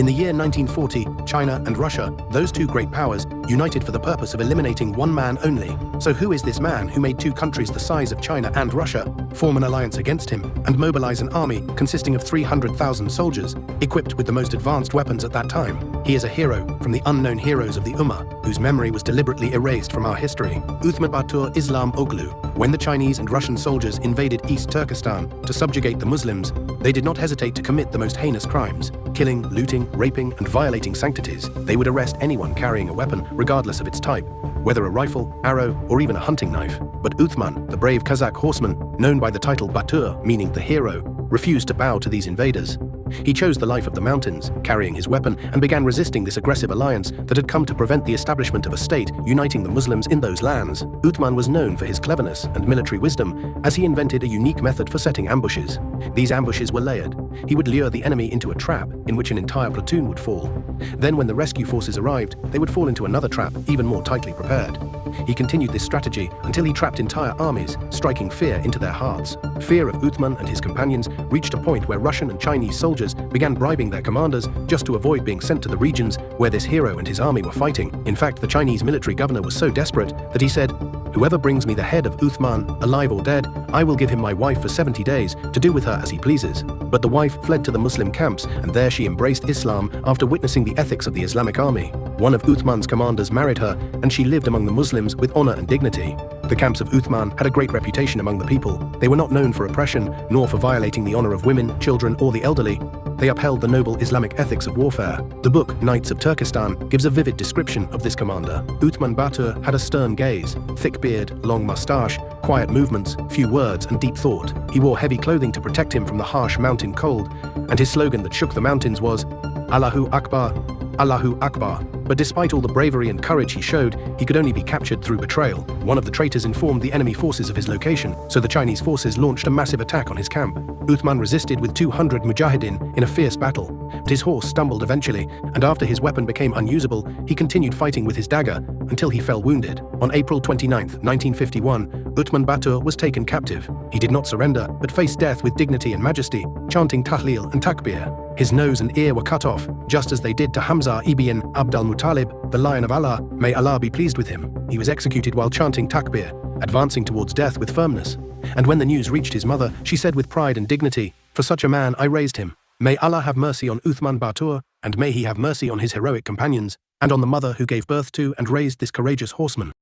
In the year 1940, China and Russia, those two great powers, united for the purpose of eliminating one man only. So who is this man who made two countries the size of China and Russia form an alliance against him and mobilize an army consisting of 300,000 soldiers, equipped with the most advanced weapons at that time? He is a hero from the unknown heroes of the Ummah, whose memory was deliberately erased from our history. ʿUthmān Bāṭūr Islam Oglu. When the Chinese and Russian soldiers invaded East Turkestan to subjugate the Muslims, they did not hesitate to commit the most heinous crimes: killing, looting, raping, and violating sanctities. They would arrest anyone carrying a weapon, regardless of its type, whether a rifle, arrow, or even a hunting knife. But ʿUthmān, the brave Kazakh horseman, known by the title Bāṭūr, meaning the hero, refused to bow to these invaders. He chose the life of the mountains, carrying his weapon, and began resisting this aggressive alliance that had come to prevent the establishment of a state uniting the Muslims in those lands. ʿUthmān was known for his cleverness and military wisdom, as he invented a unique method for setting ambushes. These ambushes were layered. He would lure the enemy into a trap in which an entire platoon would fall. Then when the rescue forces arrived, they would fall into another trap even more tightly prepared. He continued this strategy until he trapped entire armies, striking fear into their hearts. Fear of ʿUthmān and his companions reached a point where Russian and Chinese soldiers began bribing their commanders just to avoid being sent to the regions where this hero and his army were fighting. In fact, the Chinese military governor was so desperate that he said, "Whoever brings me the head of ʿUthmān, alive or dead, I will give him my wife for 70 days to do with her as he pleases." But the wife fled to the Muslim camps, and there she embraced Islam after witnessing the ethics of the Islamic army. One of ʿUthmān's commanders married her, and she lived among the Muslims with honor and dignity. The camps of ʿUthmān had a great reputation among the people. They were not known for oppression, nor for violating the honor of women, children, or the elderly. They upheld the noble Islamic ethics of warfare. The book, Knights of Turkestan, gives a vivid description of this commander. ʿUthmān Bāṭūr had a stern gaze, thick beard, long mustache, quiet movements, few words, and deep thought. He wore heavy clothing to protect him from the harsh mountain cold, and his slogan that shook the mountains was, "Allahu Akbar, Allahu Akbar." But despite all the bravery and courage he showed, he could only be captured through betrayal. One of the traitors informed the enemy forces of his location, so the Chinese forces launched a massive attack on his camp. ʿUthmān resisted with 200 mujahideen in a fierce battle, but his horse stumbled eventually, and after his weapon became unusable, he continued fighting with his dagger until he fell wounded. On April 29, 1951, ʿUthmān Bāṭūr was taken captive. He did not surrender, but faced death with dignity and majesty, chanting tahleel and takbir. His nose and ear were cut off, just as they did to Hamza ibn Abd al-Muttalib, the Lion of Allah, may Allah be pleased with him. He was executed while chanting takbir, advancing towards death with firmness. And when the news reached his mother, she said with pride and dignity, "For such a man I raised him. May Allah have mercy on ʿUthmān Bāṭūr, and may he have mercy on his heroic companions, and on the mother who gave birth to and raised this courageous horseman."